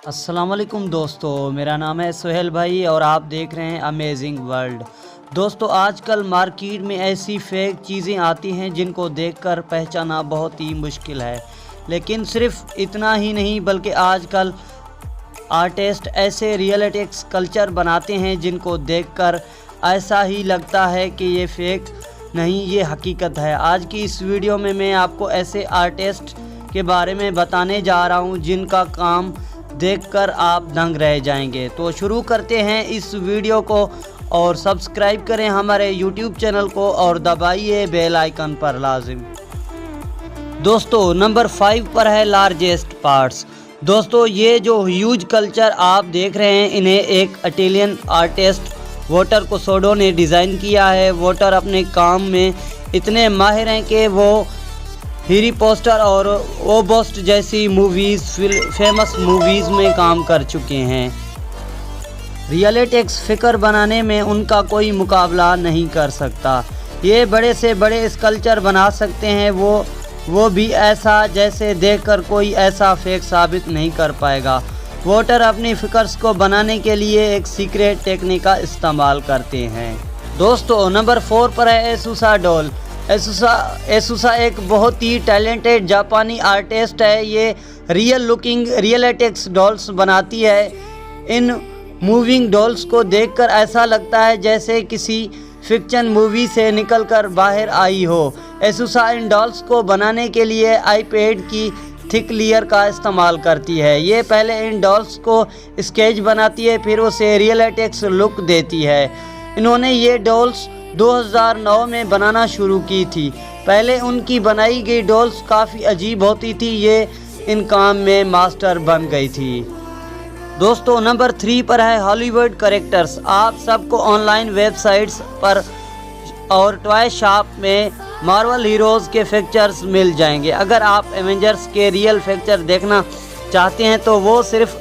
अस्सलाम वालेकुम दोस्तों, मेरा नाम है सोहेल भाई और आप देख रहे हैं अमेजिंग वर्ल्ड। दोस्तों, आजकल मार्केट में ऐसी फेक चीज़ें आती हैं जिनको देखकर पहचाना बहुत ही मुश्किल है। लेकिन सिर्फ इतना ही नहीं बल्कि आजकल आर्टिस्ट ऐसे रियलिस्टिक कल्चर बनाते हैं जिनको देखकर ऐसा ही लगता है कि ये फेक नहीं, ये हकीकत है। आज की इस वीडियो में मैं आपको ऐसे आर्टिस्ट के बारे में बताने जा रहा हूँ जिनका काम देखकर आप दंग रह जाएंगे। तो शुरू करते हैं इस वीडियो को और सब्सक्राइब करें हमारे YouTube चैनल को और दबाइए बेल आइकन पर लाजिम। दोस्तों, नंबर 5 पर है लार्जेस्ट पार्ट्स। दोस्तों, ये जो ह्यूज कल्चर आप देख रहे हैं इन्हें एक इटालियन आर्टिस्ट वोटर कोसोडो ने डिज़ाइन किया है। वोटर अपने काम में इतने माहिर हैं कि वो हैरी पॉटर और ओबोस्ट जैसी मूवीज़ फेमस मूवीज़ में काम कर चुके हैं। रियलिस्टिक फिगर बनाने में उनका कोई मुकाबला नहीं कर सकता। ये बड़े से बड़े स्कल्पचर बना सकते हैं, वो भी ऐसा जैसे देखकर कोई ऐसा फेक साबित नहीं कर पाएगा। वोटर अपनी फिगर्स को बनाने के लिए एक सीक्रेट टेक्निक का इस्तेमाल करते हैं। दोस्तों, नंबर 4 पर है एसुसा डॉल। एसुसा एक बहुत ही टैलेंटेड जापानी आर्टिस्ट है। ये रियल लुकिंग रियलिस्टिक डॉल्स बनाती है। इन मूविंग डॉल्स को देखकर ऐसा लगता है जैसे किसी फिक्शन मूवी से निकलकर बाहर आई हो। एसुसा इन डॉल्स को बनाने के लिए आईपैड की थिक लेयर का इस्तेमाल करती है। ये पहले इन डॉल्स को स्केच बनाती है, फिर उसे रियलिस्टिक लुक देती है। इन्होंने ये डॉल्स 2009 में बनाना शुरू की थी। पहले उनकी बनाई गई डॉल्स काफ़ी अजीब होती थी, ये इन काम में मास्टर बन गई थी। दोस्तों, नंबर 3 पर है हॉलीवुड कैरेक्टर्स। आप सबको ऑनलाइन वेबसाइट्स पर और टॉय शॉप में मार्वल हीरोज़ के पिक्चर्स मिल जाएंगे। अगर आप एवेंजर्स के रियल पिक्चर देखना चाहते हैं तो वो सिर्फ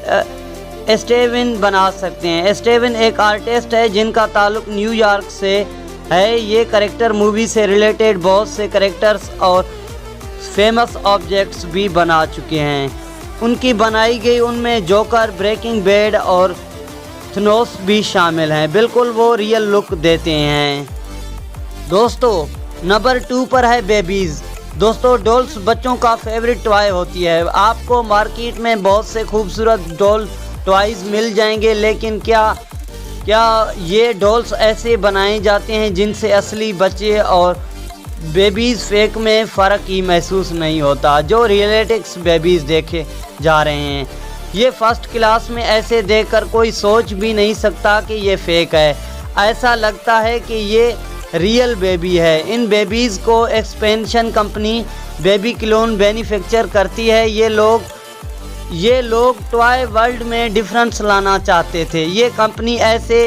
स्टीवन बना सकते हैं। स्टीवन एक आर्टिस्ट है जिनका ताल्लुक न्यूयॉर्क से है। ये कैरेक्टर मूवी से रिलेटेड बहुत से कैरेक्टर्स और फेमस ऑब्जेक्ट्स भी बना चुके हैं। उनकी बनाई गई उनमें जोकर, ब्रेकिंग बैड और थनोस भी शामिल हैं। बिल्कुल वो रियल लुक देते हैं। दोस्तों, नंबर 2 पर है बेबीज़। दोस्तों, डॉल्स बच्चों का फेवरेट टॉय होती है। आपको मार्केट में बहुत से खूबसूरत डॉल टॉयज़ मिल जाएंगे, लेकिन क्या ये डॉल्स ऐसे बनाए जाते हैं जिनसे असली बच्चे और बेबीज़ फेक में फ़र्क ही महसूस नहीं होता। जो रियलिस्टिक बेबीज़ देखे जा रहे हैं, ये फर्स्ट क्लास में ऐसे देखकर कोई सोच भी नहीं सकता कि ये फेक है। ऐसा लगता है कि ये रियल बेबी है। इन बेबीज़ को expansion company baby clone manufacture करती है। ये लोग टॉय वर्ल्ड में डिफरेंस लाना चाहते थे। ये कंपनी ऐसे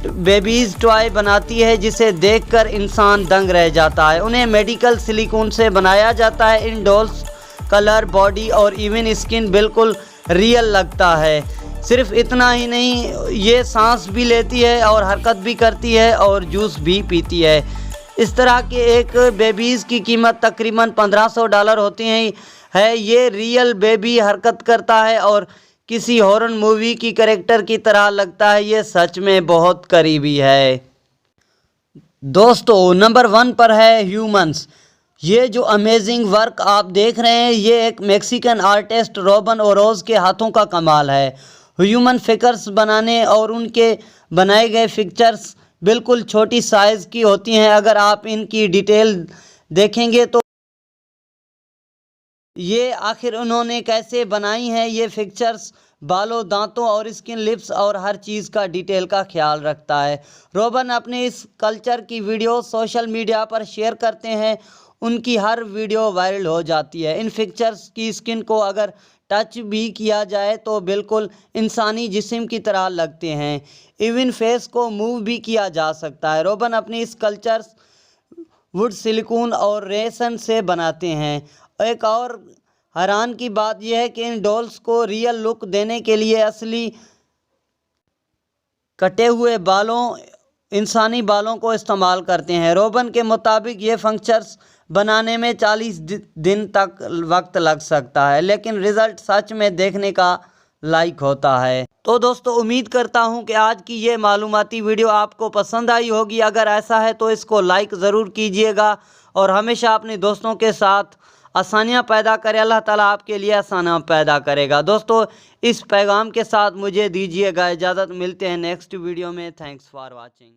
बेबीज़ टॉय बनाती है जिसे देखकर इंसान दंग रह जाता है। उन्हें मेडिकल सिलिकॉन से बनाया जाता है। इन डॉल्स कलर, बॉडी और इवन स्किन बिल्कुल रियल लगता है। सिर्फ इतना ही नहीं, ये सांस भी लेती है और हरकत भी करती है और जूस भी पीती है। इस तरह के एक बेबीज़ की कीमत तकरीबन $1500 होती है। ये रियल बेबी हरकत करता है और किसी हॉरर मूवी की कैरेक्टर की तरह लगता है। ये सच में बहुत करीबी है। दोस्तों, नंबर 1 पर है ह्यूमंस। ये जो अमेजिंग वर्क आप देख रहे हैं, ये एक मेक्सिकन आर्टिस्ट रोबन ओरोज के हाथों का कमाल है। ह्यूमन फिगर्स बनाने और उनके बनाए गए पिक्चर्स बिल्कुल छोटी साइज़ की होती हैं। अगर आप इनकी डिटेल देखेंगे तो ये आखिर उन्होंने कैसे बनाई है। ये पिक्चर्स बालों, दांतों और स्किन, लिप्स और हर चीज़ का डिटेल का ख्याल रखता है। रोबन अपने इस कल्चर की वीडियो सोशल मीडिया पर शेयर करते हैं। उनकी हर वीडियो वायरल हो जाती है। इन पिक्चर्स की स्किन को अगर टच भी किया जाए तो बिल्कुल इंसानी जिस्म की तरह लगते हैं। इवन फेस को मूव भी किया जा सकता है। रोबन अपनी इस कल्चर्स वुड, सिलिकॉन और रेसन से बनाते हैं। एक और हैरान की बात यह है कि इन डॉल्स को रियल लुक देने के लिए असली कटे हुए बालों, इंसानी बालों को इस्तेमाल करते हैं। रोबन के मुताबिक ये फंक्शंस बनाने में 40 दिन तक वक्त लग सकता है, लेकिन रिज़ल्ट सच में देखने का लाइक होता है। तो दोस्तों उम्मीद करता हूं कि आज की ये मालूमाती वीडियो आपको पसंद आई होगी। अगर ऐसा है तो इसको लाइक ज़रूर कीजिएगा और हमेशा अपने दोस्तों के साथ आसानियां पैदा करे। अल्लाह ताला आपके लिए आसानियां पैदा करेगा। दोस्तों इस पैगाम के साथ मुझे दीजिएगा इजाज़त। मिलते हैं नेक्स्ट वीडियो में। Thanks for watching.